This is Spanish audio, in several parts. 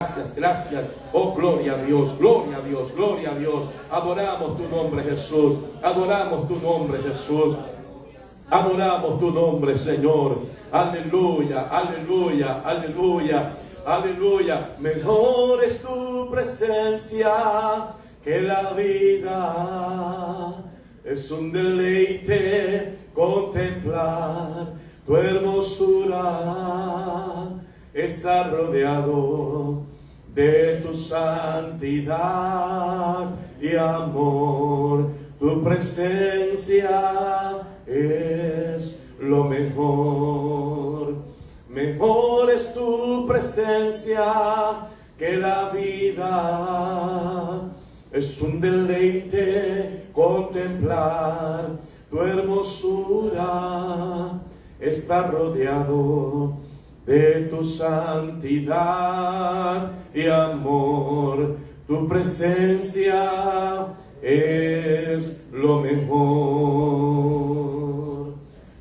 Gracias, gracias. Oh, gloria a Dios, gloria a Dios, gloria a Dios. Adoramos tu nombre, Jesús. Adoramos tu nombre, Jesús. Adoramos tu nombre, Señor. Aleluya, aleluya, aleluya, aleluya. Mejor es tu presencia que la vida. Es un deleite contemplar tu hermosura. Estar rodeado de tu santidad y amor. Tu presencia es lo mejor. Mejor es tu presencia que la vida. Es un deleite contemplar tu hermosura. Estar rodeado de tu santidad y amor. Tu presencia es lo mejor.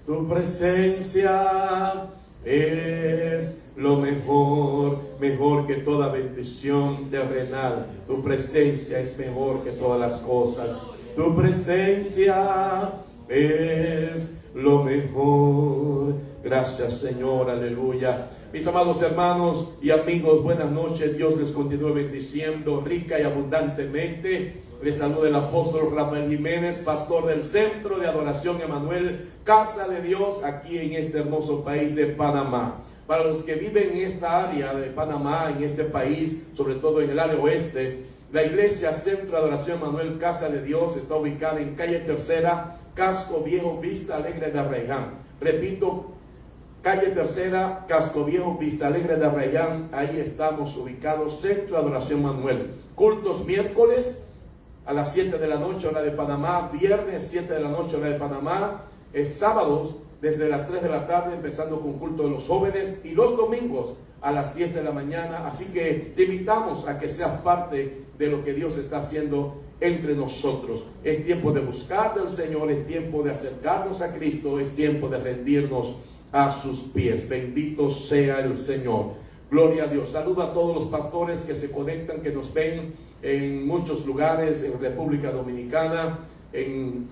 Tu presencia es lo mejor. Mejor que toda bendición terrenal. Tu presencia es mejor que todas las cosas. Tu presencia es lo mejor. Gracias, Señor, aleluya. Mis amados hermanos y amigos, buenas noches. Dios les continúe bendiciendo rica y abundantemente. Les saluda el apóstol Rafael Jiménez, pastor del Centro de Adoración Emanuel, Casa de Dios, aquí en este hermoso país de Panamá. Para los que viven en esta área de Panamá, en este país, sobre todo en el área oeste, la iglesia Centro de Adoración Emanuel, Casa de Dios, está ubicada en calle Tercera, Casco Viejo, Vista Alegre de Arraiján. Repito, calle Tercera, Casco Viejo, Vista Alegre de Arraiján. Ahí estamos ubicados, Centro de Adoración Emanuel. Cultos miércoles a las 7 de la noche, hora de Panamá. Viernes, 7 de la noche, hora de Panamá. Sábados, desde las 3 de la tarde, empezando con culto de los jóvenes. Y los domingos, a las 10 de la mañana. Así que te invitamos a que seas parte de lo que Dios está haciendo entre nosotros. Es tiempo de buscar del Señor, es tiempo de acercarnos a Cristo, es tiempo de rendirnos a sus pies. Bendito sea el Señor. Gloria a Dios. Saludo a todos los pastores que se conectan, que nos ven en muchos lugares, en República Dominicana, en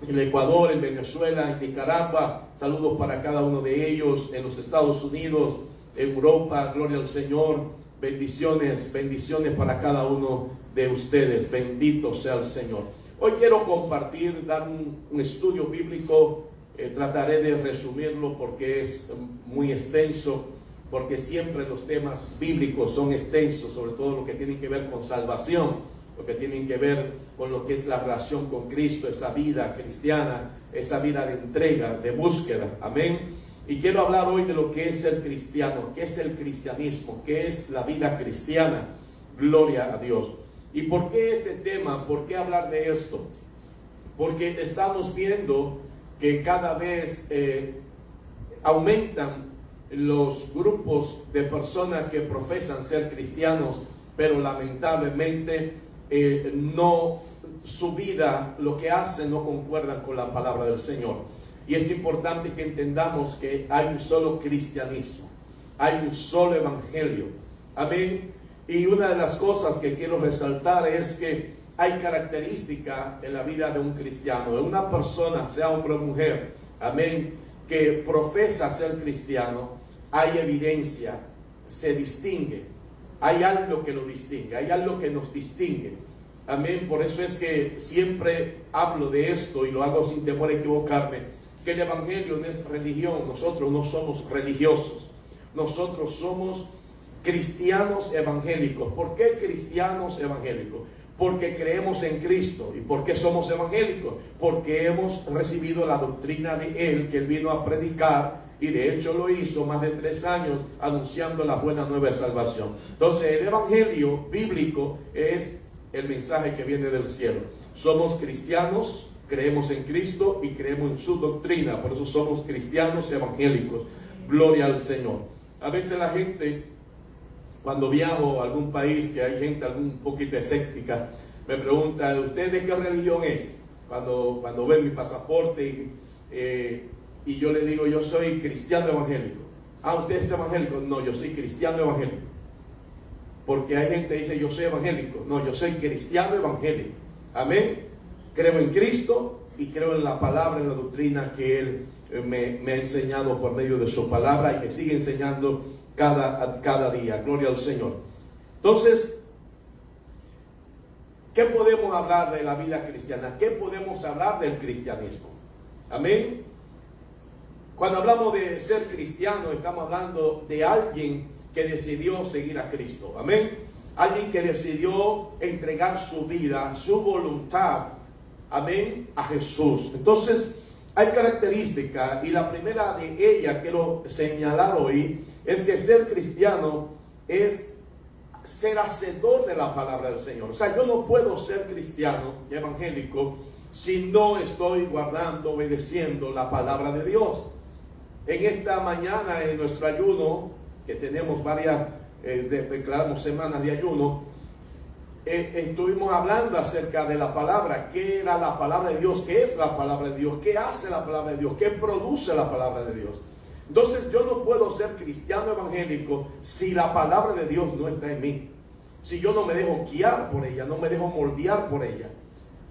el Ecuador, en Venezuela, en Nicaragua. Saludos para cada uno de ellos, en los Estados Unidos, en Europa. Gloria al Señor. Bendiciones, bendiciones para cada uno de ustedes. Bendito sea el Señor. Hoy quiero compartir, dar un estudio bíblico. Trataré de resumirlo porque es muy extenso, porque siempre los temas bíblicos son extensos, sobre todo lo que tiene que ver con salvación, lo que tiene que ver con lo que es la relación con Cristo, esa vida cristiana, esa vida de entrega, de búsqueda. Amén. Y quiero hablar hoy de lo que es ser cristiano, qué es el cristianismo, qué es la vida cristiana. Gloria a Dios. ¿Y por qué este tema? ¿Por qué hablar de esto? Porque estamos viendo que cada vez aumentan los grupos de personas que profesan ser cristianos, pero lamentablemente no, su vida, lo que hacen, no concuerda con la palabra del Señor. Y es importante que entendamos que hay un solo cristianismo, hay un solo evangelio. Amén. Y una de las cosas que quiero resaltar es que hay características en la vida de un cristiano, de una persona, sea hombre o mujer, amén, que profesa ser cristiano. Hay evidencia, se distingue, hay algo que lo distingue, hay algo que nos distingue. Amén. Por eso es que siempre hablo de esto y lo hago sin temor a equivocarme, que el evangelio no es religión. Nosotros no somos religiosos, nosotros somos cristianos evangélicos. ¿Por qué cristianos evangélicos? Porque creemos en Cristo. ¿Y por qué somos evangélicos? Porque hemos recibido la doctrina de Él, que Él vino a predicar, y de hecho lo hizo más de 3 años anunciando la buena nueva de salvación. Entonces el evangelio bíblico es el mensaje que viene del cielo. Somos cristianos, creemos en Cristo y creemos en su doctrina. Por eso somos cristianos evangélicos. Gloria al Señor. A veces la gente, cuando viajo a algún país que hay gente un poquito escéptica, me pregunta: ¿usted de qué religión es? Cuando ven mi pasaporte y yo le digo: yo soy cristiano evangélico. ¿usted es evangélico? No, yo soy cristiano evangélico. Porque hay gente que dice, yo soy evangélico. No, yo soy cristiano evangélico. Amén. Creo en Cristo y creo en la palabra, en la doctrina que Él me ha enseñado por medio de su palabra y me sigue enseñando cada día. Gloria al Señor. Entonces, ¿qué podemos hablar de la vida cristiana? ¿Qué podemos hablar del cristianismo? Amén. Cuando hablamos de ser cristiano, estamos hablando de alguien que decidió seguir a Cristo. Amén. Alguien que decidió entregar su vida, su voluntad, amén, a Jesús. Entonces, hay características, y la primera de ellas quiero señalar hoy, es que ser cristiano es ser hacedor de la palabra del Señor. O sea, yo no puedo ser cristiano evangélico si no estoy guardando, obedeciendo la palabra de Dios. En esta mañana, en nuestro ayuno, que tenemos varias, declaramos semanas de ayuno, estuvimos hablando acerca de la palabra. ¿Qué era la palabra de Dios? ¿Qué es la palabra de Dios? ¿Qué hace la palabra de Dios? ¿Qué produce la palabra de Dios? Entonces yo no puedo ser cristiano evangélico si la palabra de Dios no está en mí, si yo no me dejo guiar por ella, no me dejo moldear por ella.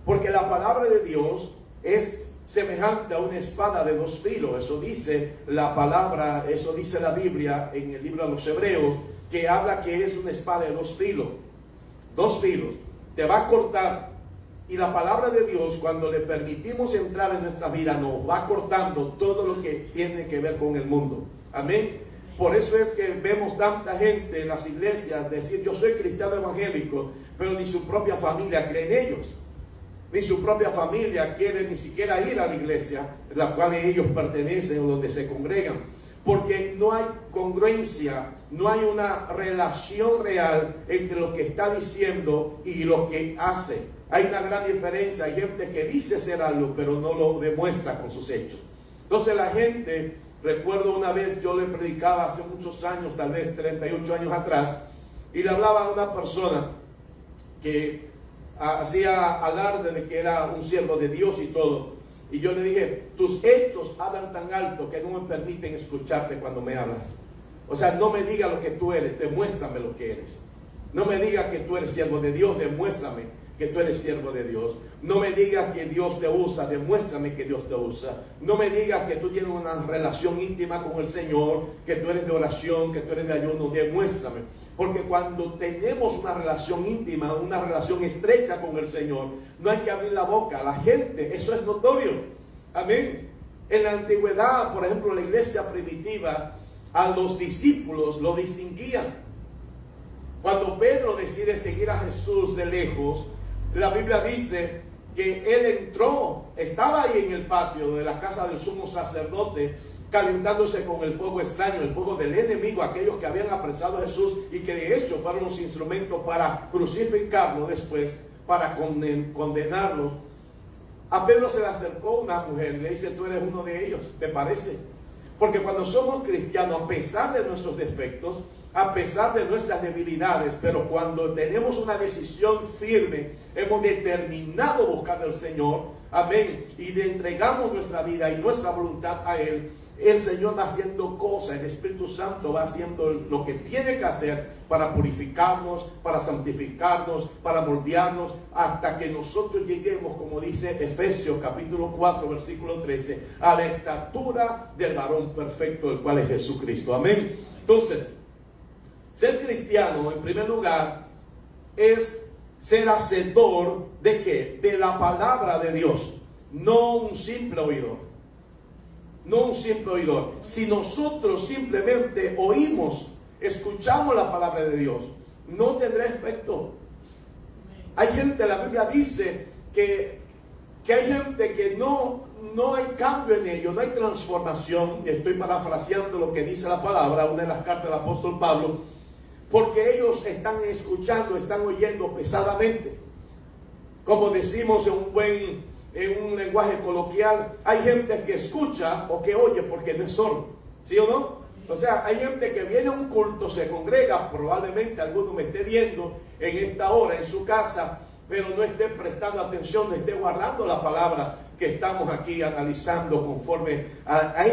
Porque la palabra de Dios es semejante a una espada de dos filos. Eso dice la palabra, eso dice la Biblia en el libro de los Hebreos, que habla que es una espada de dos filos. Dos filos. Te va a cortar. Y la palabra de Dios, cuando le permitimos entrar en nuestra vida, nos va cortando todo lo que tiene que ver con el mundo. Amén. Por eso es que vemos tanta gente en las iglesias decir, yo soy cristiano evangélico, pero ni su propia familia cree en ellos. Ni su propia familia quiere ni siquiera ir a la iglesia en la cual ellos pertenecen o donde se congregan. Porque no hay congruencia, no hay una relación real entre lo que está diciendo y lo que hace. Hay una gran diferencia. Hay gente que dice ser algo, pero no lo demuestra con sus hechos. Entonces la gente, recuerdo una vez yo le predicaba hace muchos años, tal vez 38 años atrás, y le hablaba a una persona que hacía alarde de que era un siervo de Dios y todo. Y yo le dije, tus hechos hablan tan alto que no me permiten escucharte cuando me hablas. O sea, no me digas lo que tú eres, demuéstrame lo que eres. No me digas que tú eres siervo de Dios, demuéstrame que tú eres siervo de Dios. No me digas que Dios te usa, demuéstrame que Dios te usa. No me digas que tú tienes una relación íntima con el Señor, que tú eres de oración, que tú eres de ayuno, demuéstrame. Porque cuando tenemos una relación íntima, una relación estrecha con el Señor, no hay que abrir la boca. La gente, eso es notorio. Amén. En la antigüedad, por ejemplo, la iglesia primitiva, a los discípulos lo distinguían. Cuando Pedro decide seguir a Jesús de lejos, la Biblia dice que él entró, estaba ahí en el patio de la casa del sumo sacerdote, calentándose con el fuego extraño, el fuego del enemigo, aquellos que habían apresado a Jesús y que de hecho fueron los instrumentos para crucificarlo después, para condenarlo. A Pedro se le acercó una mujer y le dice, tú eres uno de ellos, ¿te parece? Porque cuando somos cristianos, a pesar de nuestros defectos, a pesar de nuestras debilidades, pero cuando tenemos una decisión firme, hemos determinado buscar al Señor, amén, y le entregamos nuestra vida y nuestra voluntad a Él, el Señor va haciendo cosas, el Espíritu Santo va haciendo lo que tiene que hacer para purificarnos, para santificarnos, para moldearnos, hasta que nosotros lleguemos, como dice Efesios capítulo 4, versículo 13, a la estatura del varón perfecto, el cual es Jesucristo. Amén. Entonces, ser cristiano, en primer lugar, es ser hacedor ¿de qué? De la palabra de Dios, no un simple oidor. No un simple oidor. Si nosotros simplemente oímos, escuchamos la palabra de Dios, no tendrá efecto. Hay gente, la Biblia dice que hay gente que no hay cambio en ellos, no hay transformación. Estoy parafraseando lo que dice la palabra, una de las cartas del apóstol Pablo, porque ellos están escuchando, están oyendo pesadamente. Como decimos en un lenguaje coloquial, hay gente que escucha o que oye porque no es sordo, ¿sí o no? O sea, hay gente que viene a un culto, se congrega, probablemente alguno me esté viendo en esta hora en su casa, pero no esté prestando atención, no esté guardando la palabra que estamos aquí analizando conforme a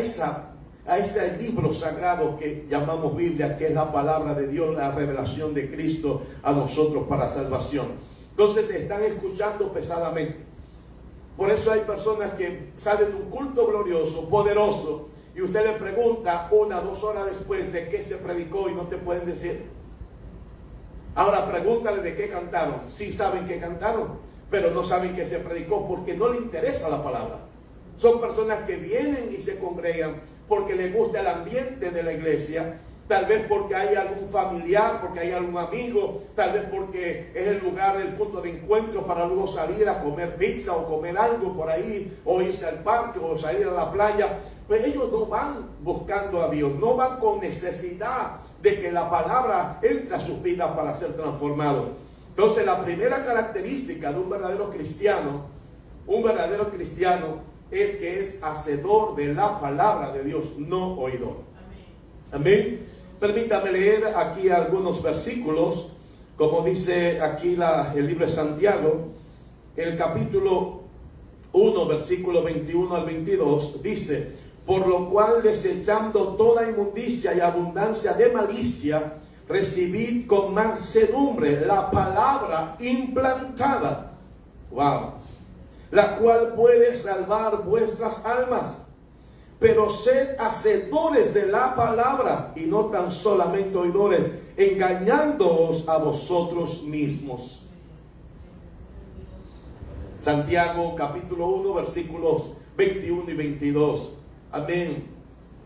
a ese libro sagrado que llamamos Biblia, que es la palabra de Dios, la revelación de Cristo a nosotros para salvación. Entonces están escuchando pesadamente. Por eso hay personas que salen de un culto glorioso, poderoso, y usted le pregunta 1 o 2 horas después de qué se predicó y no te pueden decir. Ahora pregúntale de qué cantaron. Sí saben que cantaron, pero no saben que se predicó porque no le interesa la palabra. Son personas que vienen y se congregan porque les gusta el ambiente de la iglesia, tal vez porque hay algún familiar, porque hay algún amigo, tal vez porque es el lugar, el punto de encuentro para luego salir a comer pizza o comer algo por ahí, o irse al parque o salir a la playa. Pues ellos no van buscando a Dios, no van con necesidad de que la palabra entre a sus vidas para ser transformados. Entonces la primera característica de un verdadero cristiano es que es hacedor de la palabra de Dios, no oidor. Amén. Permítame leer aquí algunos versículos, como dice aquí el libro de Santiago, el capítulo 1, versículo 21 al 22, dice: por lo cual, desechando toda inmundicia y abundancia de malicia, recibid con mansedumbre la palabra implantada. Wow. La cual puede salvar vuestras almas. Pero sed hacedores de la palabra y no tan solamente oidores, engañándoos a vosotros mismos. Santiago capítulo 1 versículos 21 y 22. Amén.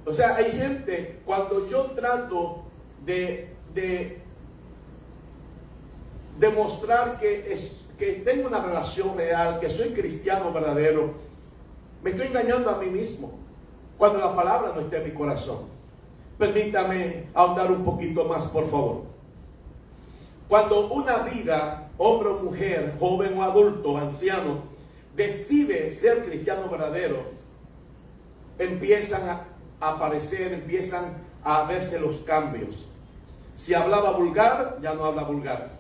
O sea, hay gente, cuando yo trato de demostrar que tengo una relación real, que soy cristiano verdadero, me estoy engañando a mí mismo, cuando la palabra no está en mi corazón. Permítame ahondar un poquito más, por favor. Cuando una vida, hombre o mujer, joven o adulto, anciano, decide ser cristiano verdadero, empiezan a aparecer, empiezan a verse los cambios. Si hablaba vulgar, ya no habla vulgar.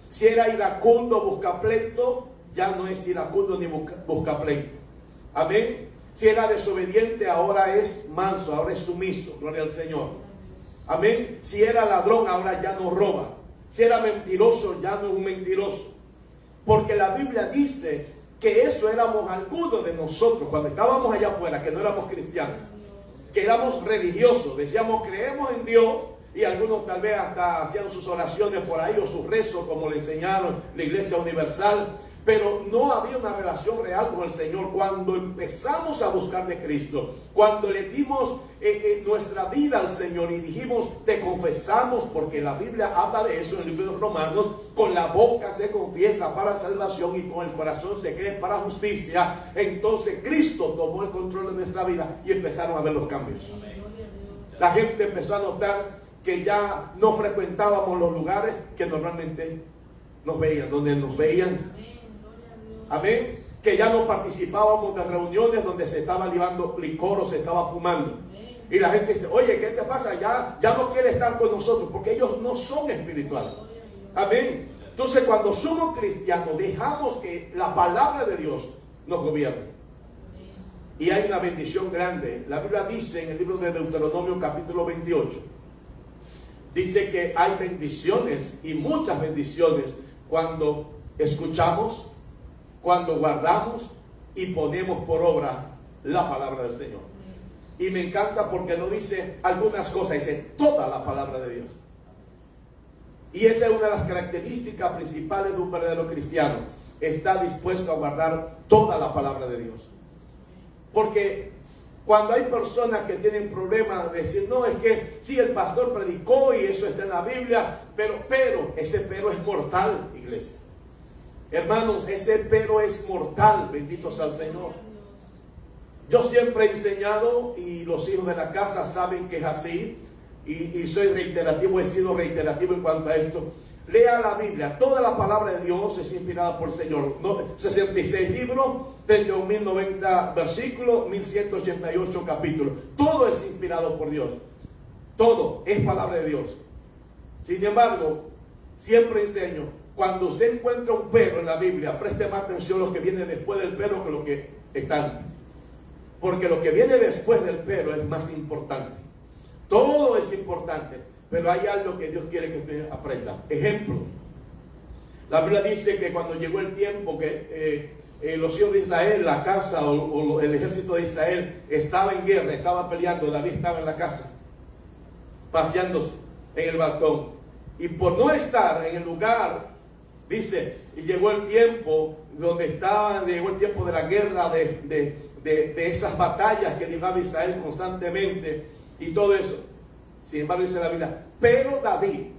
Si era iracundo, busca pleito, ya no es iracundo ni busca pleito. Amén. Si era desobediente, ahora es manso, ahora es sumiso. Gloria al Señor. Amén. Si era ladrón, ahora ya no roba. Si era mentiroso, ya no es un mentiroso. Porque la Biblia dice que eso éramos algunos de nosotros cuando estábamos allá afuera, que no éramos cristianos, que éramos religiosos, decíamos creemos en Dios, y algunos tal vez hasta hacían sus oraciones por ahí o sus rezos como le enseñaron la Iglesia Universal, pero no había una relación real con el Señor. Cuando empezamos a buscar de Cristo, cuando le dimos nuestra vida al Señor y dijimos, te confesamos, porque la Biblia habla de eso en el libro de Romanos, con la boca se confiesa para salvación y con el corazón se cree para justicia. Entonces Cristo tomó el control de nuestra vida y empezaron a ver los cambios. La gente empezó a notar que ya no frecuentábamos los lugares que normalmente nos veían, donde nos veían. Amén. Que ya no participábamos de reuniones donde se estaba llevando licor o se estaba fumando. Y la gente dice, oye, ¿qué te pasa? Ya no quiere estar con nosotros, porque ellos no son espirituales. Amén. Entonces, cuando somos cristianos, dejamos que la palabra de Dios nos gobierne. Y hay una bendición grande. La Biblia dice en el libro de Deuteronomio capítulo 28, dice que hay bendiciones y muchas bendiciones cuando escuchamos, cuando guardamos y ponemos por obra la palabra del Señor. Y me encanta porque no dice algunas cosas, dice toda la palabra de Dios. Y esa es una de las características principales de un verdadero cristiano. Está dispuesto a guardar toda la palabra de Dios. Porque cuando hay personas que tienen problemas de decir, no, es que sí, el pastor predicó y eso está en la Biblia, pero ese pero es mortal, iglesia. Hermanos, ese pero es mortal, bendito sea el Señor. Yo siempre he enseñado, y los hijos de la casa saben que es así, y soy reiterativo, he sido reiterativo en cuanto a esto. Lea la Biblia, toda la palabra de Dios es inspirada por el Señor. 66 libros, 31.090 versículos, 1.188 capítulos. Todo es inspirado por Dios. Todo es palabra de Dios. Sin embargo, siempre enseño, cuando usted encuentra un pero en la Biblia, preste más atención a lo que viene después del pero que lo que está antes. Porque lo que viene después del pero es más importante. Todo es importante, pero hay algo que Dios quiere que usted aprenda. Ejemplo, la Biblia dice que cuando llegó el tiempo que los hijos de Israel, la casa o el ejército de Israel estaba en guerra, estaba peleando, David estaba en la casa, paseándose en el balcón. Y por no estar en el lugar, dice, y llegó el tiempo donde estaba, llegó el tiempo de la guerra, de esas batallas que libraba Israel constantemente y todo eso. Sin embargo, dice la Biblia, pero David,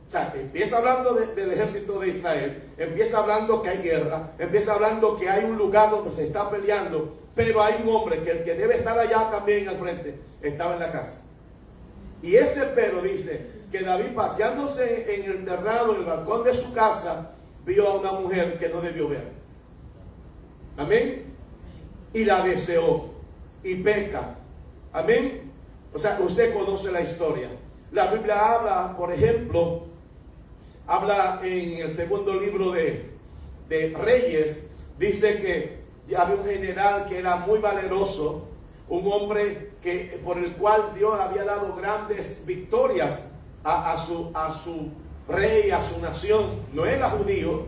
o sea, empieza hablando del ejército de Israel, empieza hablando que hay guerra, empieza hablando que hay un lugar donde se está peleando, pero hay un hombre que el que debe estar allá también al frente, estaba en la casa. Y ese pero dice que David, paseándose en el terrado, en el balcón de su casa, vio a una mujer que no debió ver. Amén. Y la deseó y peca. Amén. O sea, usted conoce la historia. La Biblia habla, por ejemplo, habla en el segundo libro de Reyes, dice que había un general que era muy valeroso, un hombre por el cual Dios había dado grandes victorias a su rey, a su nación. No era judío,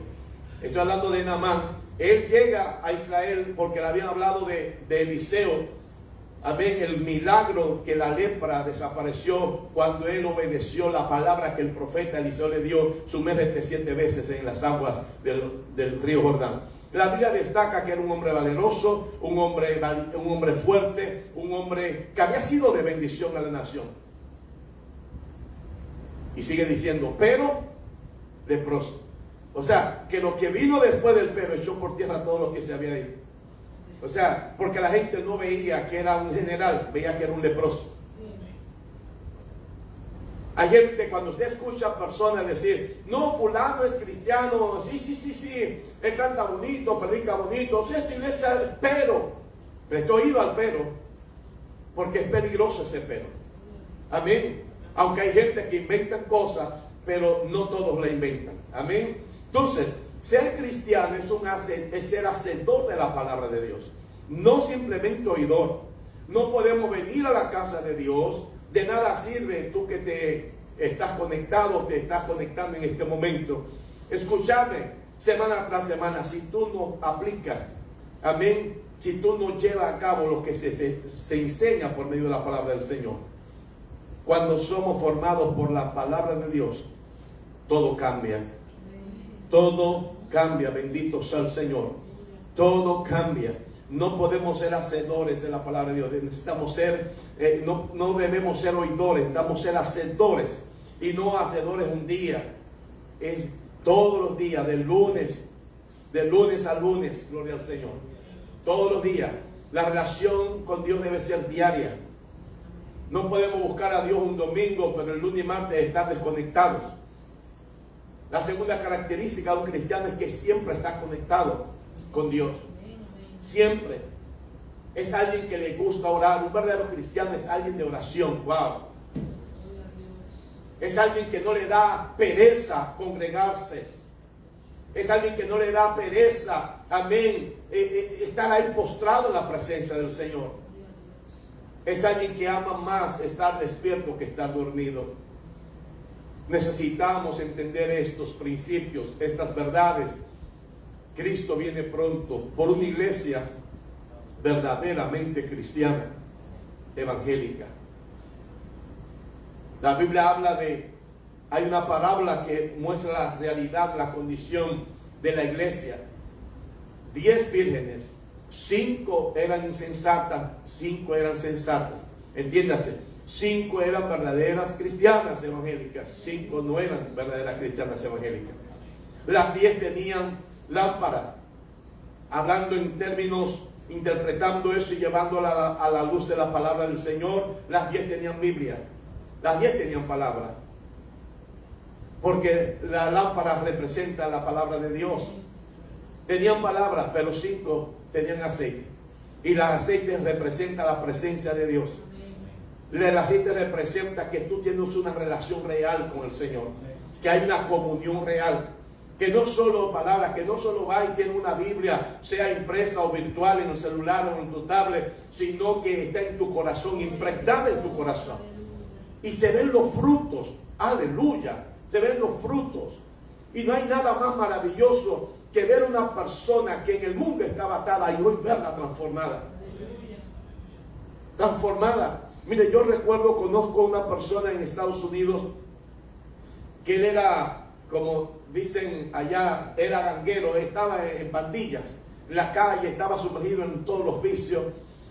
estoy hablando de Naamán. Él llega a Israel porque le habían hablado de Eliseo. Amén, el milagro que la lepra desapareció cuando él obedeció la palabra que el profeta Eliseo le dio: sumérgete 7 veces en las aguas del río Jordán. La Biblia destaca que era un hombre valeroso, un hombre fuerte, un hombre que había sido de bendición a la nación. Y sigue diciendo, pero leproso. O sea, que lo que vino después del pero echó por tierra a todos los que se habían ido. O sea, porque la gente no veía que era un general, veía que era un leproso. Hay gente, cuando usted escucha a personas decir, no, fulano es cristiano, sí, él canta bonito, predica bonito, sí, es iglesia, pero, prestó oído al pero, porque es peligroso ese pero. Amén. Aunque hay gente que inventan cosas, pero no todos la inventan. Amén. Entonces, ser cristiano es ser hacedor de la palabra de Dios, no simplemente oidor. No podemos venir a la casa de Dios. De nada sirve tú que te estás conectado, te estás conectando en este momento, escucharme semana tras semana, si tú no aplicas, amén, si tú no llevas a cabo lo que se enseña por medio de la palabra del Señor. Cuando somos formados por la palabra de Dios, todo cambia. Todo cambia, bendito sea el Señor. Todo cambia. No podemos ser hacedores de la palabra de Dios. Necesitamos ser, no debemos ser oidores, necesitamos ser hacedores. Y no hacedores un día. Es todos los días, de lunes a lunes, gloria al Señor. Todos los días. La relación con Dios debe ser diaria. No podemos buscar a Dios un domingo, pero el lunes y martes estar desconectados. La segunda característica de un cristiano es que siempre está conectado con Dios. Siempre. Es alguien que le gusta orar. Un verdadero cristiano es alguien de oración. Wow. Es alguien que no le da pereza congregarse. Es alguien que no le da pereza, amén, estar ahí postrado en la presencia del Señor. Es alguien que ama más estar despierto que estar dormido. Necesitamos entender estos principios, estas verdades. Cristo viene pronto por una iglesia verdaderamente cristiana, evangélica. La Biblia habla hay una parábola que muestra la realidad, la condición de la iglesia. 10 vírgenes, 5 eran insensatas, 5 eran sensatas. Entiéndase, 5 eran verdaderas cristianas evangélicas, 5 no eran verdaderas cristianas evangélicas. Las 10 tenían lámpara, hablando en términos, interpretando eso y llevándola a la luz de la palabra del Señor. Las 10 tenían Biblia, las 10 tenían palabra, porque la lámpara representa la palabra de Dios. Tenían palabras, pero 5 tenían aceite, y el aceite representa la presencia de Dios. El aceite representa que tú tienes una relación real con el Señor, que hay una comunión real. Que no solo palabras, que no solo va y tiene una Biblia, sea impresa o virtual en el celular o en tu tablet, sino que está en tu corazón, impregnada en tu corazón. Y se ven los frutos, aleluya, se ven los frutos. Y no hay nada más maravilloso que ver una persona que en el mundo estaba atada y hoy verla transformada. Transformada. Mire, yo recuerdo, conozco una persona en Estados Unidos que él era, como dicen allá, era ganguero, estaba en pandillas, en la calle, estaba sumergido en todos los vicios,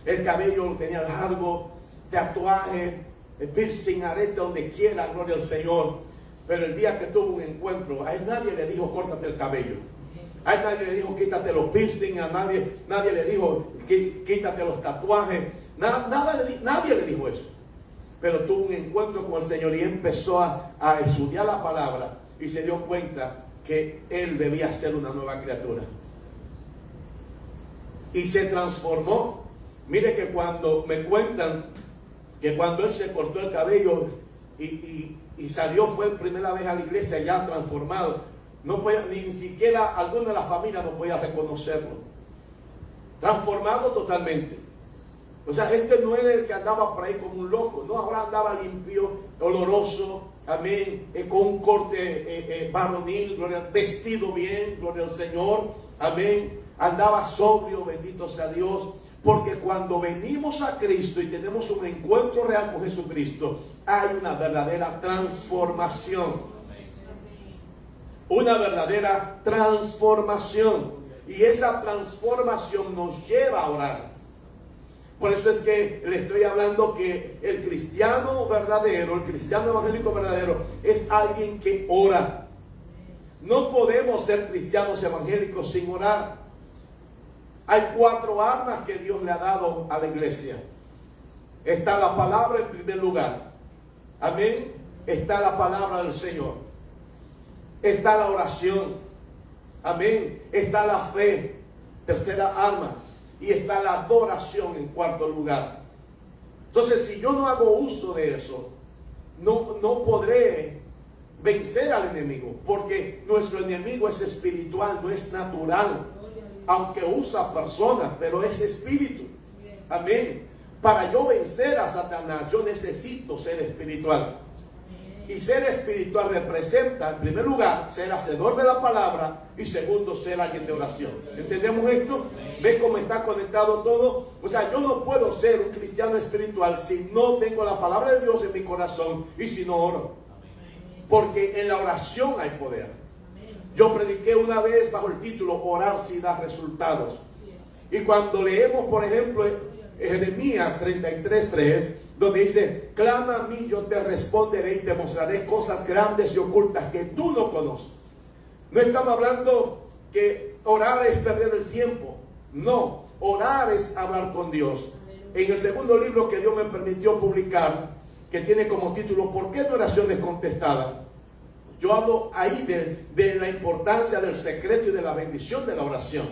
el cabello lo tenía largo, tatuaje, piercing, arete, donde quiera, gloria al Señor. Pero el día que tuvo un encuentro, a él nadie le dijo córtate el cabello, a él nadie le dijo quítate los piercing, a nadie le dijo quítate los tatuajes, nadie le dijo eso. Pero tuvo un encuentro con el Señor y empezó a estudiar la palabra y se dio cuenta que él debía ser una nueva criatura. Y se transformó. Mire que cuando me cuentan que cuando él se cortó el cabello y salió, fue la primera vez a la iglesia ya transformado, no podía, ni siquiera alguna de la familia no podía reconocerlo. Transformado totalmente. O sea, este no era el que andaba por ahí como un loco, no, ahora andaba limpio, oloroso, amén, con un corte varonil, gloria, vestido bien, gloria al Señor, amén, andaba sobrio, bendito sea Dios, porque cuando venimos a Cristo y tenemos un encuentro real con Jesucristo, hay una verdadera transformación, una verdadera transformación, y esa transformación nos lleva a orar. Por eso es que le estoy hablando que el cristiano verdadero, el cristiano evangélico verdadero, es alguien que ora. No podemos ser cristianos evangélicos sin orar. Hay 4 armas que Dios le ha dado a la iglesia. Está la palabra en primer lugar. Amén. Está la palabra del Señor. Está la oración. Amén. Está la fe. Tercera arma. Y está la adoración en cuarto lugar. Entonces, si yo no hago uso de eso, no podré vencer al enemigo, porque nuestro enemigo es espiritual, no es natural, aunque usa personas, pero es espíritu. Amén. Para yo vencer a Satanás, yo necesito ser espiritual. Y ser espiritual representa, en primer lugar, ser hacedor de la palabra, y segundo, ser alguien de oración. ¿Entendemos esto? ¿Ves cómo está conectado todo? O sea, yo no puedo ser un cristiano espiritual si no tengo la palabra de Dios en mi corazón y si no oro. Porque en la oración hay poder. Yo prediqué una vez bajo el título Orar si da resultados. Y cuando leemos, por ejemplo, Jeremías 33:3, donde dice, clama a mí, yo te responderé y te mostraré cosas grandes y ocultas que tú no conoces. No estamos hablando que orar es perder el tiempo. No, orar es hablar con Dios. En el segundo libro que Dios me permitió publicar, que tiene como título ¿Por qué tu oración es contestada?, yo hablo ahí de la importancia del secreto y de la bendición de la oración.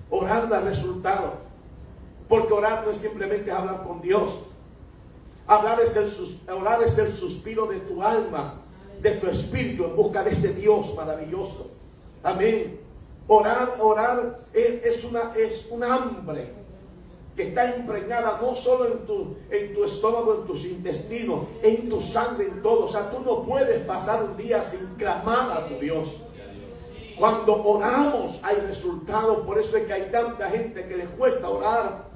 Orar da resultado. Porque orar no es simplemente hablar con Dios. Orar es el suspiro de tu alma, de tu espíritu, en busca de ese Dios maravilloso. Amén. Orar es una hambre que está impregnada no solo en tu estómago, en tus intestinos, en tu sangre, en todo. O sea, tú no puedes pasar un día sin clamar a tu Dios. Cuando oramos hay resultados. Por eso es que hay tanta gente que les cuesta orar.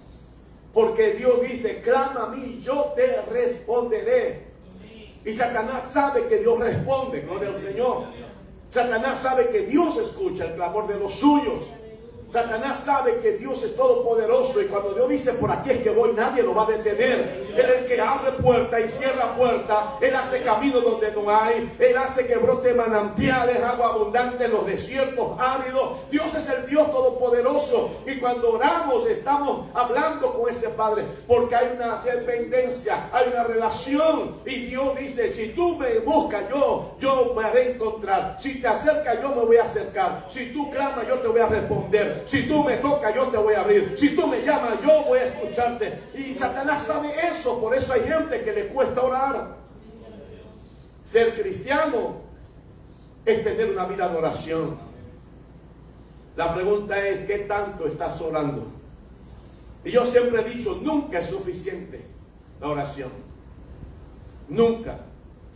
Porque Dios dice, clama a mí, yo te responderé. Y Satanás sabe que Dios responde, gloria al Señor. Satanás sabe que Dios escucha el clamor de los suyos. Satanás sabe que Dios es todopoderoso y cuando Dios dice por aquí es que voy, nadie lo va a detener. Él es el que abre puerta y cierra puerta. Él hace camino donde no hay. Él hace que brote manantiales, agua abundante en los desiertos áridos. Dios es el Dios todopoderoso y cuando oramos estamos hablando con ese Padre porque hay una dependencia, hay una relación y Dios dice, si tú me buscas yo me haré encontrar. Si te acercas yo me voy a acercar. Si tú clamas yo te voy a responder. Si tú me tocas, yo te voy a abrir. Si tú me llamas, yo voy a escucharte. Y Satanás sabe eso. Por eso hay gente que le cuesta orar. Ser cristiano es tener una vida de oración. La pregunta es, ¿qué tanto estás orando? Y yo siempre he dicho, nunca es suficiente la oración. Nunca.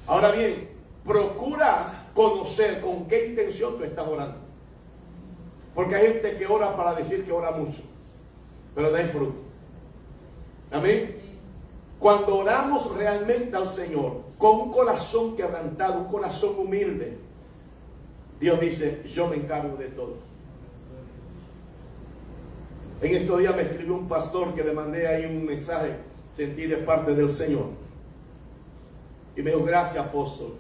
Ahora bien, procura conocer con qué intención tú estás orando. Porque hay gente que ora para decir que ora mucho, pero no hay fruto. Amén. Cuando oramos realmente al Señor, con un corazón quebrantado, un corazón humilde, Dios dice, yo me encargo de todo. En estos días me escribió un pastor que le mandé ahí un mensaje, sentí de parte del Señor. Y me dijo, gracias, apóstol.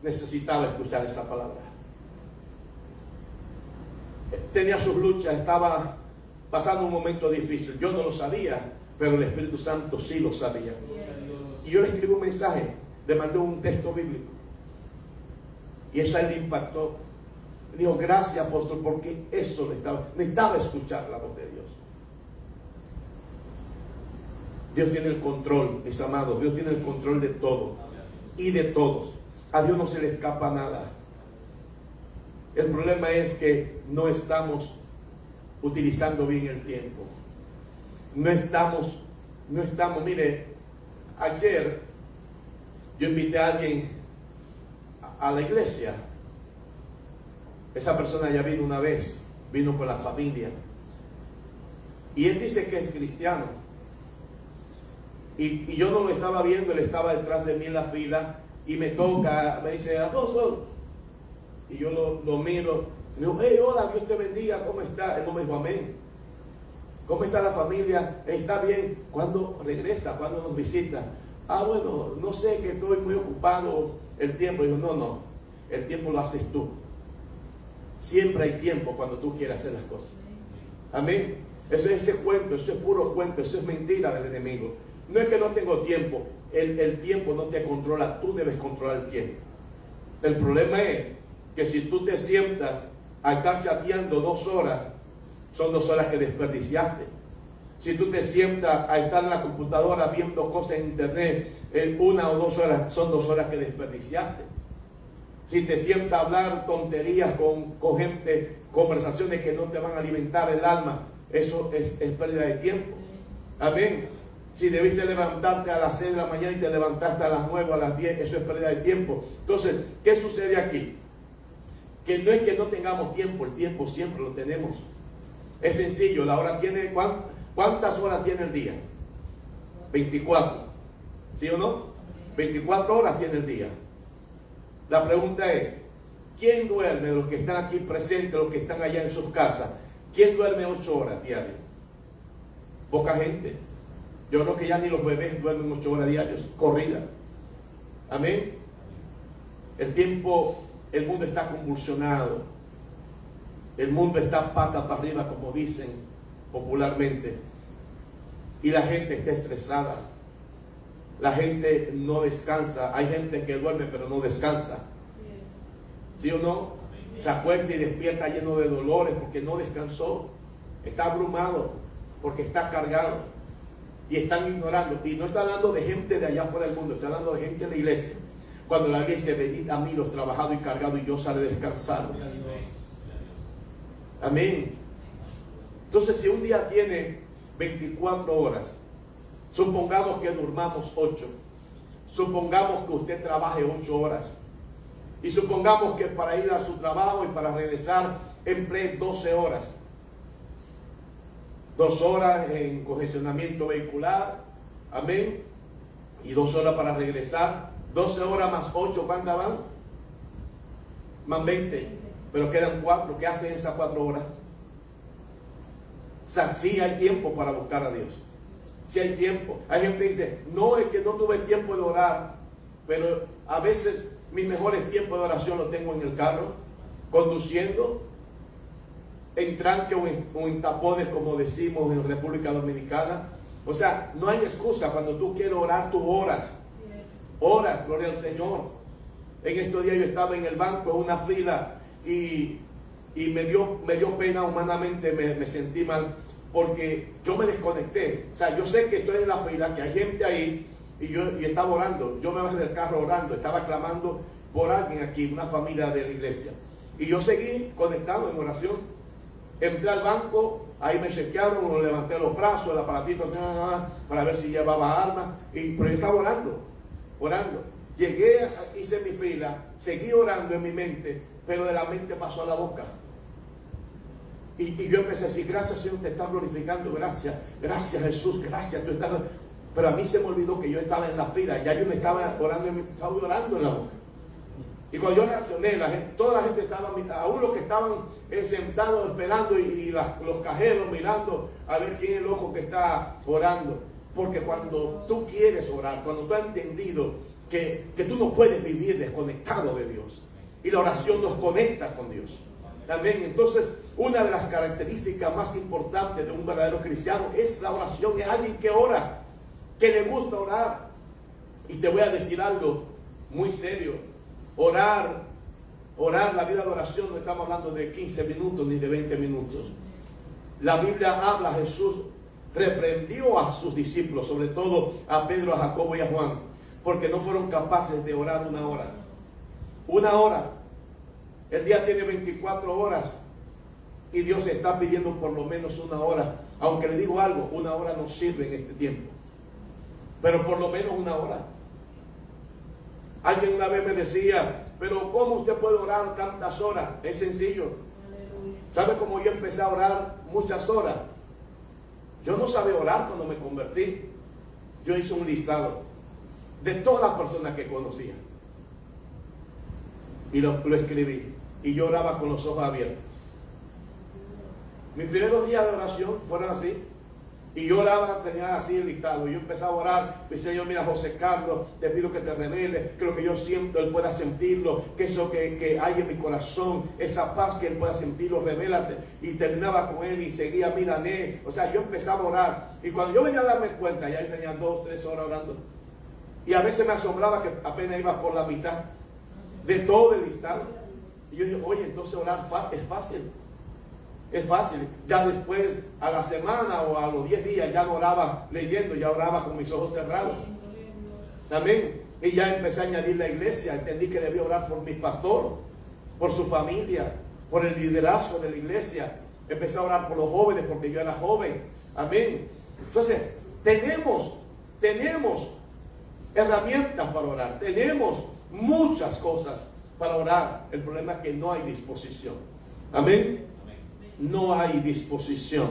Necesitaba escuchar esa palabra. Tenía sus luchas, estaba pasando un momento difícil. Yo no lo sabía, pero el Espíritu Santo sí lo sabía. Y yo le escribí un mensaje, le mandé un texto bíblico. Y eso a él le impactó. Dijo, gracias, apóstol, porque eso necesitaba escuchar la voz de Dios. Dios tiene el control, mis amados. Dios tiene el control de todo y de todos. A Dios no se le escapa nada. El problema es que no estamos utilizando bien el tiempo. No estamos, mire, ayer yo invité a alguien a la iglesia. Esa persona ya vino una vez, vino con la familia. Y él dice que es cristiano. Y yo no lo estaba viendo, él estaba detrás de mí en la fila y me toca, me dice, apóstol. Y yo lo miro, y digo, hey, hola, Dios te bendiga, ¿cómo está? Él no me dijo amén. ¿Cómo está la familia? ¿Está bien? ¿Cuándo regresa? ¿Cuándo nos visita? Bueno, no sé, que estoy muy ocupado el tiempo. Y yo, no, el tiempo lo haces tú. Siempre hay tiempo cuando tú quieras hacer las cosas. Amén. Eso es ese cuento, eso es puro cuento, eso es mentira del enemigo. No es que no tengo tiempo, el tiempo no te controla, tú debes controlar el tiempo. El problema es que si tú te sientas a estar chateando 2 horas, son 2 horas que desperdiciaste. Si tú te sientas a estar en la computadora viendo cosas en internet 1 o 2 horas, son 2 horas que desperdiciaste. Si te sientas a hablar tonterías con gente, conversaciones que no te van a alimentar el alma, eso es pérdida de tiempo. Amén. Si debiste levantarte a las 6 de la mañana y te levantaste a las 9 o a las 10, eso es pérdida de tiempo. Entonces, ¿qué sucede aquí? Que no es que no tengamos tiempo, el tiempo siempre lo tenemos. Es sencillo, la hora tiene, ¿cuántas horas tiene el día? 24. ¿Sí o no? 24 horas tiene el día. La pregunta es, ¿quién duerme de los que están aquí presentes, los que están allá en sus casas? ¿Quién duerme 8 horas diarias? Poca gente. Yo creo que ya ni los bebés duermen 8 horas diarias, corrida. Amén. El tiempo, el mundo está convulsionado. El mundo está pata para arriba, como dicen popularmente. Y la gente está estresada. La gente no descansa. Hay gente que duerme pero no descansa. ¿Sí o no? Se acuesta y despierta lleno de dolores porque no descansó. Está abrumado porque está cargado. Y están ignorando. Y no está hablando de gente de allá afuera del mundo. Está hablando de gente en la iglesia. Cuando la Biblia dice, venid a mí los trabajados y cargados y yo os haré descansar. Amén. Entonces, si un día tiene 24 horas, supongamos que durmamos 8, supongamos que usted trabaje 8 horas, y supongamos que para ir a su trabajo y para regresar emplee 12 horas. 2 horas en congestionamiento vehicular, amén, y 2 horas para regresar. 12 horas más 8, ¿cuántas van? Más 20, pero quedan 4. ¿Qué hacen esas 4 horas? O sea, sí hay tiempo para buscar a Dios. Sí hay tiempo. Hay gente que dice, no, es que no tuve tiempo de orar, pero a veces mis mejores tiempos de oración los tengo en el carro, conduciendo, en tranque o en tapones, como decimos en República Dominicana. O sea, no hay excusa. Cuando tú quieres orar, tú oras. Oras, gloria al Señor. En estos días yo estaba en el banco, en una fila, y me dio pena humanamente, me sentí mal, porque yo me desconecté. O sea, yo sé que estoy en la fila, que hay gente ahí, y estaba orando. Yo me bajé del carro orando, estaba clamando, por alguien aquí, una familia de la iglesia. Y yo seguí conectado en oración. Entré al banco, ahí me chequearon, levanté los brazos, el aparatito, para ver si llevaba armas. Pero yo estaba orando. Llegué, hice mi fila, seguí orando en mi mente, pero de la mente pasó a la boca. Y yo empecé a decir, gracias Señor, te estás glorificando, gracias Jesús, gracias. Tú estás... Pero a mí se me olvidó que yo estaba en la fila, ya yo me estaba orando en la boca. Y cuando yo reaccioné, toda la gente estaba, aún los que estaban sentados esperando y los cajeros mirando a ver quién es el ojo que está orando. Porque cuando tú quieres orar, cuando tú has entendido que tú no puedes vivir desconectado de Dios, y la oración nos conecta con Dios. Amén. Entonces, una de las características más importantes de un verdadero cristiano es la oración. Es alguien que ora, que le gusta orar. Y te voy a decir algo muy serio. Orar, la vida de oración, no estamos hablando de 15 minutos ni de 20 minutos. La Biblia habla, Jesús reprendió a sus discípulos, sobre todo a Pedro, a Jacobo y a Juan, porque no fueron capaces de orar una hora. Una hora. El día tiene 24 horas y Dios está pidiendo por lo menos una hora. Aunque le digo algo, una hora no sirve en este tiempo, pero por lo menos una hora. Alguien una vez me decía, pero ¿cómo usted puede orar tantas horas? Es sencillo. ¿Sabe cómo yo empecé a orar muchas horas? Yo no sabía orar cuando me convertí. Yo hice un listado de todas las personas que conocía y lo escribí, y yo oraba con los ojos abiertos. Mis primeros días de oración fueron así, y yo oraba, tenía así el listado. Yo empezaba a orar, me decía yo, mira José Carlos, te pido que te reveles, que lo que yo siento Él pueda sentirlo, que eso que hay en mi corazón, esa paz que Él pueda sentirlo, revélate. Y terminaba con Él y seguía, mira, o sea, yo empezaba a orar, y cuando yo venía a darme cuenta, ya yo tenía 2 o 3 horas orando, y a veces me asombraba que apenas iba por la mitad de todo el listado. Y yo dije, oye, entonces orar es fácil. Es fácil. Ya después, a la semana o a los 10 días, ya no oraba leyendo, ya oraba con mis ojos cerrados. Amén. Y ya empecé a añadir la iglesia. Entendí que debía orar por mi pastor, por su familia, por el liderazgo de la iglesia. Empecé a orar por los jóvenes porque yo era joven. Amén. Entonces, tenemos herramientas para orar. Tenemos muchas cosas para orar. El problema es que no hay disposición. Amén. No hay disposición.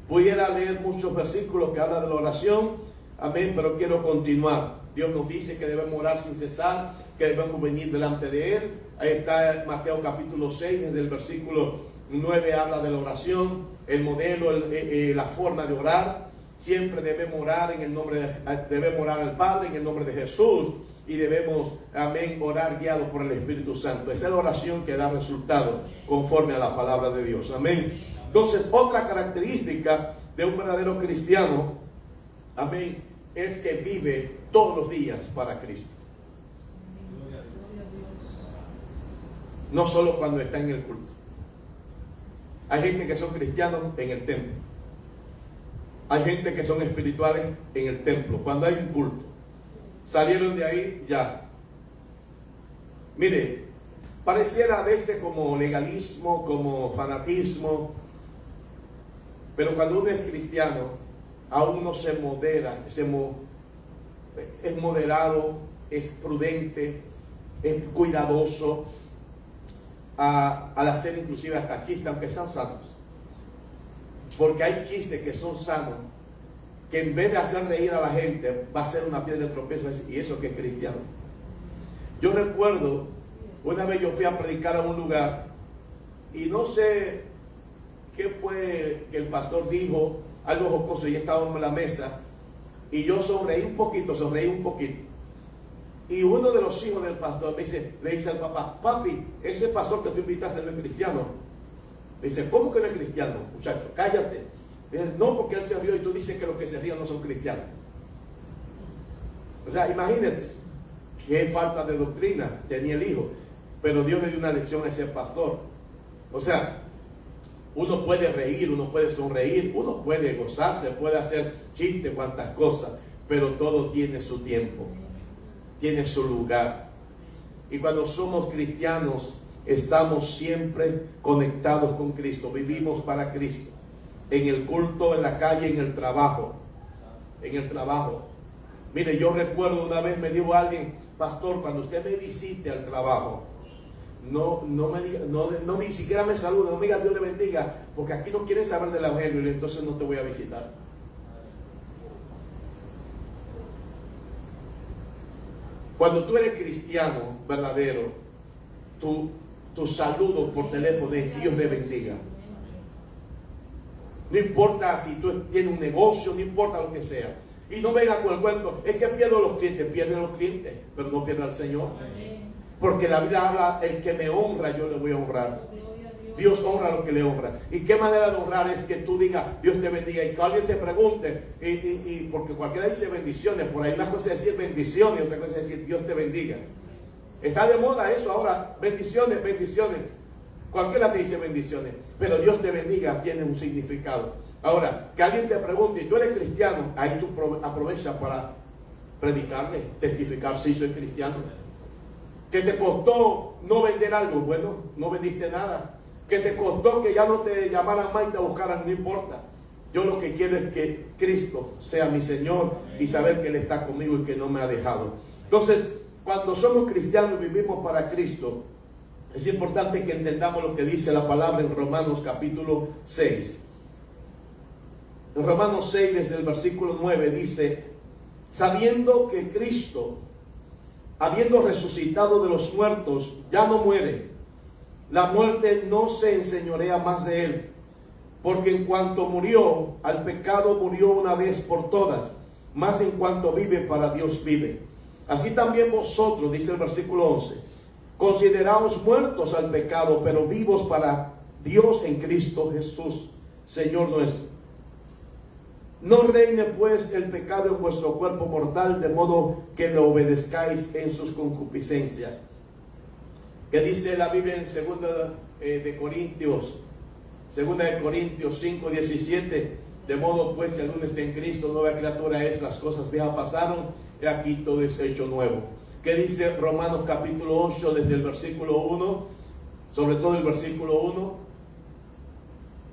Pudiera leer muchos versículos que hablan de la oración. Amén, pero quiero continuar. Dios nos dice que debemos orar sin cesar, que debemos venir delante de Él. Ahí está Mateo capítulo 6, desde el versículo 9 habla de la oración, el modelo, la forma de orar. Siempre debemos orar debemos orar al Padre en el nombre de Jesús, y debemos, amén, orar guiados por el Espíritu Santo. Esa es la oración que da resultado conforme a la palabra de Dios. Amén. Entonces, otra característica de un verdadero cristiano, amén, es que vive todos los días para Cristo. No solo cuando está en el culto. Hay gente que son cristianos en el templo. Hay gente que son espirituales en el templo. Cuando hay un culto, salieron de ahí ya. Mire, pareciera a veces como legalismo, como fanatismo, pero cuando uno es cristiano, aún no se modera, es moderado, es prudente, es cuidadoso al hacer inclusive hasta chistes, aunque sean sanos. Porque hay chistes que son sanos, que en vez de hacer reír a la gente, va a ser una piedra de tropiezo. Y eso que es cristiano. Yo recuerdo, una vez yo fui a predicar a un lugar, y no sé qué fue que el pastor dijo, algo jocoso, y estábamos en la mesa, y yo sonreí un poquito, y uno de los hijos del pastor le dice al papá, papi, ese pastor que tú invitaste no es cristiano. Me dice, ¿cómo que no es cristiano, muchacho? Cállate. Dice, no, porque él se rió y tú dices que los que se ríen no son cristianos. O sea, imagínense qué falta de doctrina tenía el hijo. Pero Dios le dio una lección a ese pastor. O sea, uno puede reír, uno puede sonreír, uno puede gozarse, puede hacer chistes, cuantas cosas, pero todo tiene su tiempo, tiene su lugar. Y cuando somos cristianos, estamos siempre conectados con Cristo. Vivimos para Cristo. En el culto, en la calle, en el trabajo. En el trabajo. Mire, yo recuerdo una vez me dijo alguien: pastor, cuando usted me visite al trabajo, no me diga, no ni siquiera me salude, no me diga Dios le bendiga, porque aquí no quieren saber del evangelio y entonces no te voy a visitar. Cuando tú eres cristiano verdadero, tu saludo por teléfono es: Dios le bendiga. No importa si tú tienes un negocio, no importa lo que sea. Y no venga con el cuento: es que pierdo los clientes. Pierden los clientes, pero no pierda al Señor. Porque la Biblia habla: el que me honra, yo le voy a honrar. Dios honra a los que le honran. ¿Y qué manera de honrar es que tú digas Dios te bendiga? Y que alguien te pregunte, porque cualquiera dice bendiciones. Por ahí una cosa es decir bendiciones y otra cosa es decir Dios te bendiga. Está de moda eso ahora: bendiciones, bendiciones. Cualquiera te dice bendiciones, pero Dios te bendiga tiene un significado. Ahora, que alguien te pregunte: ¿y tú eres cristiano? Ahí tú aprovechas para predicarle, testificar: sí, soy cristiano. ¿Que te costó no vender algo? Bueno, no vendiste nada. ¿Que te costó que ya no te llamaran más y te buscaran? No importa. Yo lo que quiero es que Cristo sea mi Señor y saber que Él está conmigo y que no me ha dejado. Entonces, cuando somos cristianos y vivimos para Cristo, es importante que entendamos lo que dice la palabra en Romanos capítulo 6. En Romanos 6, desde el versículo 9, dice: sabiendo que Cristo, habiendo resucitado de los muertos, ya no muere, la muerte no se enseñorea más de él, porque en cuanto murió al pecado, murió una vez por todas, mas en cuanto vive, para Dios vive. Así también vosotros, dice el versículo 11, consideraos muertos al pecado, pero vivos para Dios en Cristo Jesús, Señor nuestro. No reine pues el pecado en vuestro cuerpo mortal, de modo que le obedezcáis en sus concupiscencias. Que dice la Biblia en 2 de Corintios 5, 17: de modo pues, si alguno está en Cristo, nueva criatura es, las cosas viejas pasaron, y aquí todo es hecho nuevo. Que dice Romanos capítulo 8, desde el versículo 1, sobre todo el versículo 1,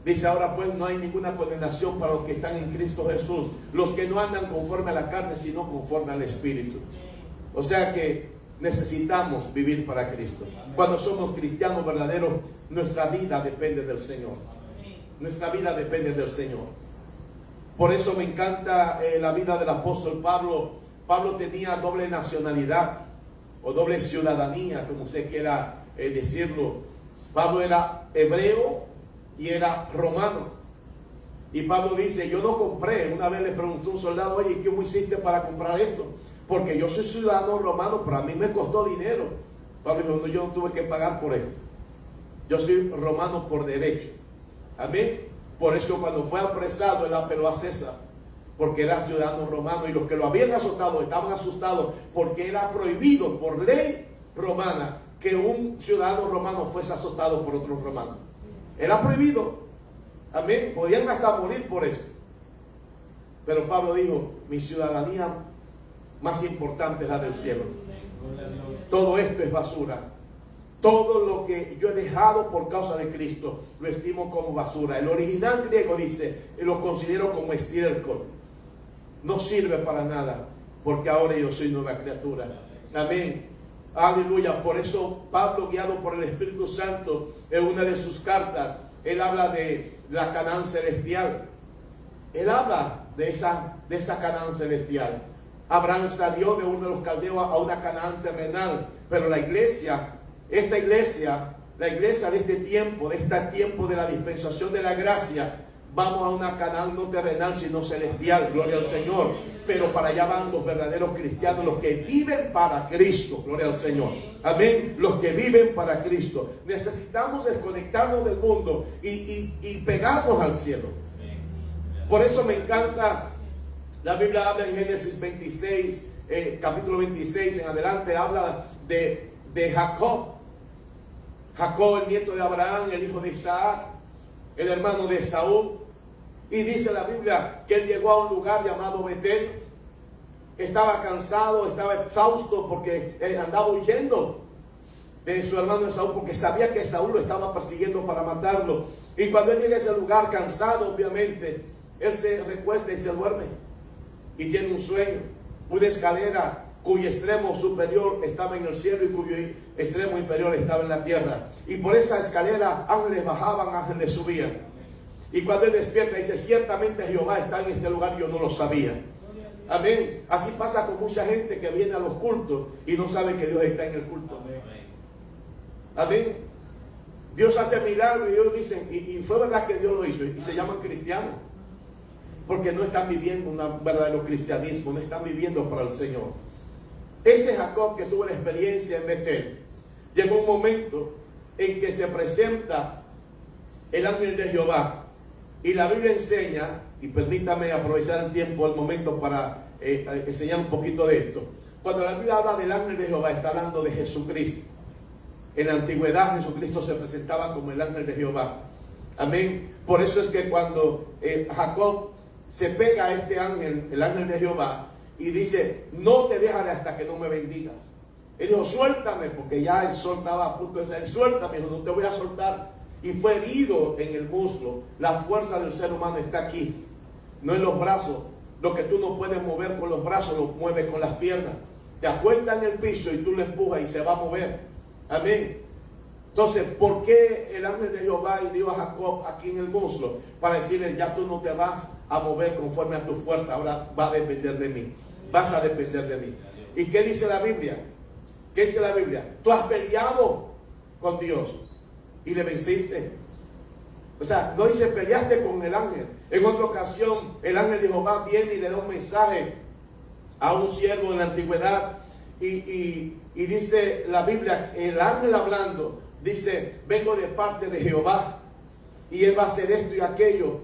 dice: ahora pues no hay ninguna condenación para los que están en Cristo Jesús, los que no andan conforme a la carne, sino conforme al Espíritu. O sea que necesitamos vivir para Cristo. Cuando somos cristianos verdaderos, nuestra vida depende del Señor. Nuestra vida depende del Señor. Por eso me encanta la vida del apóstol Pablo. Pablo tenía doble nacionalidad o doble ciudadanía, como usted quiera decirlo. Pablo era hebreo y era romano. Y Pablo dice: yo no compré. Una vez le preguntó un soldado: oye, ¿cómo hiciste para comprar esto? Porque yo soy ciudadano romano, pero a mí me costó dinero. Pablo dijo: no, yo no tuve que pagar por esto. Yo soy romano por derecho. Amén. Por eso cuando fue apresado, él apeló a César, porque era ciudadano romano. Y los que lo habían azotado estaban asustados, porque era prohibido por ley romana que un ciudadano romano fuese azotado por otro romano. Era prohibido. Amén. Podían hasta morir por eso. Pero Pablo dijo: mi ciudadanía más importante es la del cielo. Todo esto es basura. Todo lo que yo he dejado por causa de Cristo lo estimo como basura. El original griego dice: lo considero como estiércol. No sirve para nada, porque ahora yo soy nueva criatura. Amén. Aleluya. Por eso Pablo, guiado por el Espíritu Santo, en una de sus cartas, él habla de la Canaán celestial. Él habla de esa Canaán celestial. Abraham salió de uno de los caldeos a una Canaán terrenal, pero la iglesia de este tiempo, de la dispensación de la gracia, vamos a una Canaán no terrenal sino celestial, gloria al Señor. Pero para allá van los verdaderos cristianos, los que viven para Cristo, gloria al Señor. Amén, los que viven para Cristo. Necesitamos desconectarnos del mundo y pegarnos al cielo. Por eso me encanta, la Biblia habla en Génesis 26, capítulo 26 en adelante, habla de Jacob. Jacob, el nieto de Abraham, el hijo de Isaac, el hermano de Esaú. Y dice la Biblia que él llegó a un lugar llamado Betel. Estaba cansado, estaba exhausto porque andaba huyendo. de su hermano Esaú, porque sabía que Esaú lo estaba persiguiendo para matarlo. Y cuando él llega a ese lugar, cansado obviamente, él se recuesta y se duerme. Y tiene un sueño, una escalera cuyo extremo superior estaba en el cielo y cuyo extremo inferior estaba en la tierra. Y por esa escalera ángeles bajaban, ángeles subían. Y cuando él despierta dice, ciertamente Jehová está en este lugar, yo no lo sabía. Amén. Así pasa con mucha gente que viene a los cultos y no sabe que Dios está en el culto. Amén. Dios hace milagros y ellos dicen, y fue verdad que Dios lo hizo, y se llaman cristianos, porque no están viviendo un verdadero cristianismo, no están viviendo para el Señor. Este Jacob que tuvo la experiencia en Betel, llegó un momento en que se presenta el ángel de Jehová, y la Biblia enseña, y permítame aprovechar el tiempo, el momento para enseñar un poquito de esto. Cuando la Biblia habla del ángel de Jehová, está hablando de Jesucristo. En la antigüedad Jesucristo se presentaba como el ángel de Jehová. Amén. Por eso es que cuando Jacob se pega a este ángel, el ángel de Jehová, y dice, no te dejaré hasta que no me bendigas. Él dijo, suéltame, porque ya el sol estaba a punto de salir. Suéltame, no te voy a soltar. Y fue herido en el muslo. La fuerza del ser humano está aquí, no en los brazos. Lo que tú no puedes mover con los brazos, lo mueves con las piernas. Te acuestas en el piso y tú lo empujas y se va a mover. Amén. Entonces, ¿por qué el ángel de Jehová hirió a Jacob aquí en el muslo? Para decirle, ya tú no te vas a mover conforme a tu fuerza, ahora va a depender de mí. Vas a depender de mí. ¿Y qué dice la Biblia? ¿Qué dice la Biblia? Tú has peleado con Dios y le venciste. O sea, no dice peleaste con el ángel. En otra ocasión, el ángel de Jehová viene y le da un mensaje a un siervo en la antigüedad. Y dice la Biblia, el ángel hablando, dice, vengo de parte de Jehová y él va a hacer esto y aquello,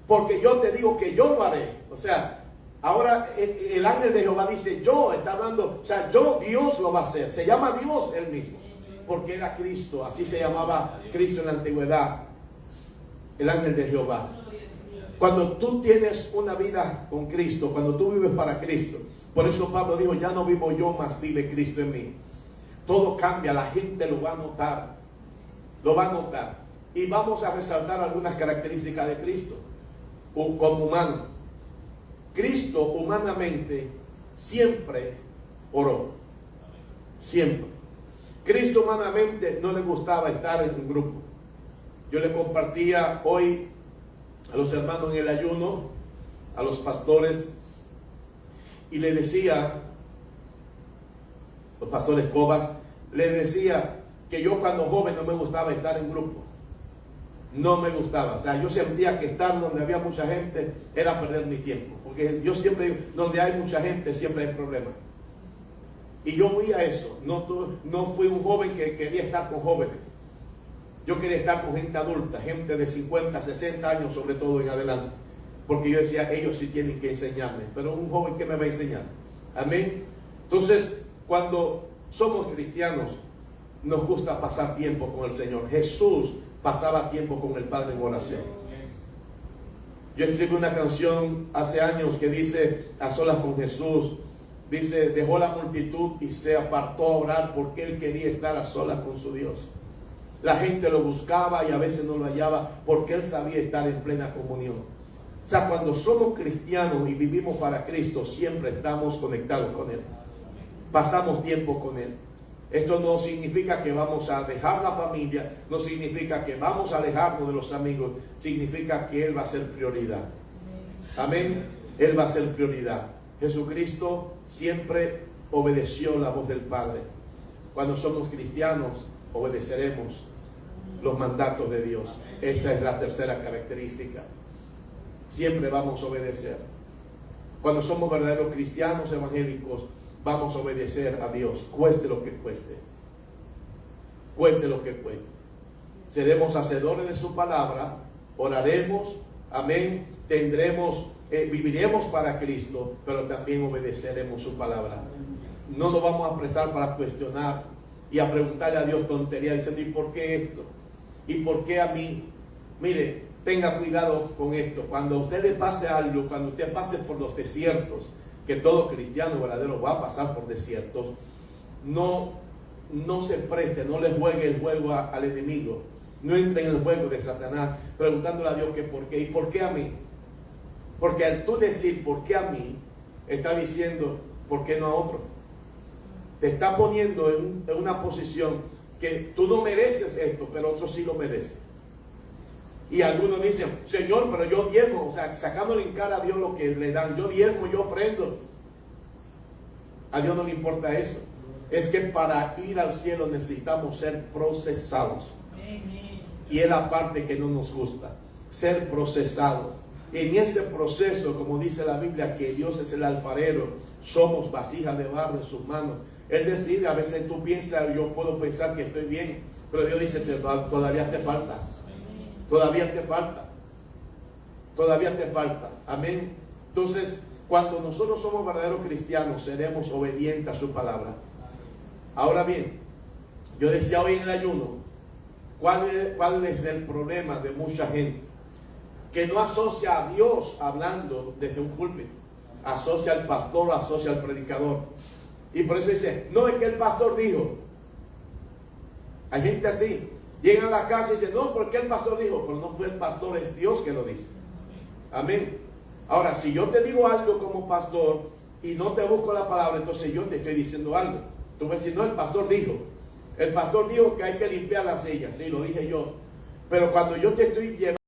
porque yo te digo que yo lo haré. O sea, ahora el ángel de Jehová dice, yo, está hablando, o sea, yo, Dios lo va a hacer. Se llama Dios él mismo, porque era Cristo, así se llamaba Cristo en la antigüedad, el ángel de Jehová. Cuando tú tienes una vida con Cristo, cuando tú vives para Cristo, por eso Pablo dijo, ya no vivo yo, mas vive Cristo en mí. Todo cambia, la gente lo va a notar, lo va a notar. Y vamos a resaltar algunas características de Cristo como humano. Cristo humanamente siempre oró, siempre. Cristo humanamente no le gustaba estar en un grupo. Yo le compartía hoy a los hermanos en el ayuno, a los pastores, y le decía, los pastores Cobas, le decía que yo cuando joven no me gustaba estar en grupo. No me gustaba. O sea, yo sentía que estar donde había mucha gente era perder mi tiempo. Porque yo siempre digo, donde hay mucha gente siempre hay problemas. Y yo fui a eso. No fui un joven que quería estar con jóvenes. Yo quería estar con gente adulta, gente de 50, 60 años, sobre todo en adelante. Porque yo decía, ellos sí tienen que enseñarme. Pero un joven, ¿qué me va a enseñar? Amén. Entonces, cuando somos cristianos, nos gusta pasar tiempo con el Señor. Jesús pasaba tiempo con el Padre en oración. Yo escribí una canción hace años que dice, a solas con Jesús, dice, dejó la multitud y se apartó a orar porque él quería estar a solas con su Dios. La gente lo buscaba y a veces no lo hallaba porque él sabía estar en plena comunión. O sea, cuando somos cristianos y vivimos para Cristo, siempre estamos conectados con Él. Pasamos tiempo con Él. Esto no significa que vamos a dejar la familia, no significa que vamos a alejarnos de los amigos, significa que Él va a ser prioridad. Amén. Él va a ser prioridad. Jesucristo siempre obedeció la voz del Padre. Cuando somos cristianos, obedeceremos los mandatos de Dios. Esa es la tercera característica. Siempre vamos a obedecer. Cuando somos verdaderos cristianos evangélicos, vamos a obedecer a Dios, cueste lo que cueste. Cueste lo que cueste. Seremos hacedores de su palabra, oraremos, amén, viviremos para Cristo, pero también obedeceremos su palabra. No nos vamos a prestar para cuestionar y a preguntarle a Dios tonterías diciendo, ¿y por qué esto? ¿Y por qué a mí? Mire, tenga cuidado con esto. Cuando a usted le pase algo, cuando usted pase por los desiertos, que todo cristiano verdadero va a pasar por desiertos, no no se preste, no le juegue el juego al enemigo. No entre en el juego de Satanás preguntándole a Dios que por qué y por qué a mí. Porque al tú decir por qué a mí, está diciendo por qué no a otro. Te está poniendo en una posición que tú no mereces esto, pero otros sí lo merecen. Y algunos dicen, Señor, pero yo diezmo, o sea, sacándole en cara a Dios lo que le dan. Yo diezmo, yo ofrendo. A Dios no le importa eso. Es que para ir al cielo necesitamos ser procesados. Y es la parte que no nos gusta, ser procesados. En ese proceso, como dice la Biblia, que Dios es el alfarero, somos vasijas de barro en sus manos. Él decide, a veces tú piensas, yo puedo pensar que estoy bien, pero Dios dice, todavía te falta. Todavía te falta. Todavía te falta. Amén. Entonces, cuando nosotros somos verdaderos cristianos, seremos obedientes a su palabra. Ahora bien, yo decía hoy en el ayuno, ¿cuál es el problema de mucha gente? Que no asocia a Dios hablando desde un púlpito. Asocia al pastor, asocia al predicador. Y por eso dice, no, es que el pastor dijo. Hay gente así. Llegan a la casa y dicen, no, porque el pastor dijo. Pero no fue el pastor, es Dios que lo dice. Amén. Ahora, si yo te digo algo como pastor y no te busco la palabra, entonces yo te estoy diciendo algo. Tú me dices, no, el pastor dijo. El pastor dijo que hay que limpiar las sillas. Sí, lo dije yo. Pero cuando yo te estoy llevando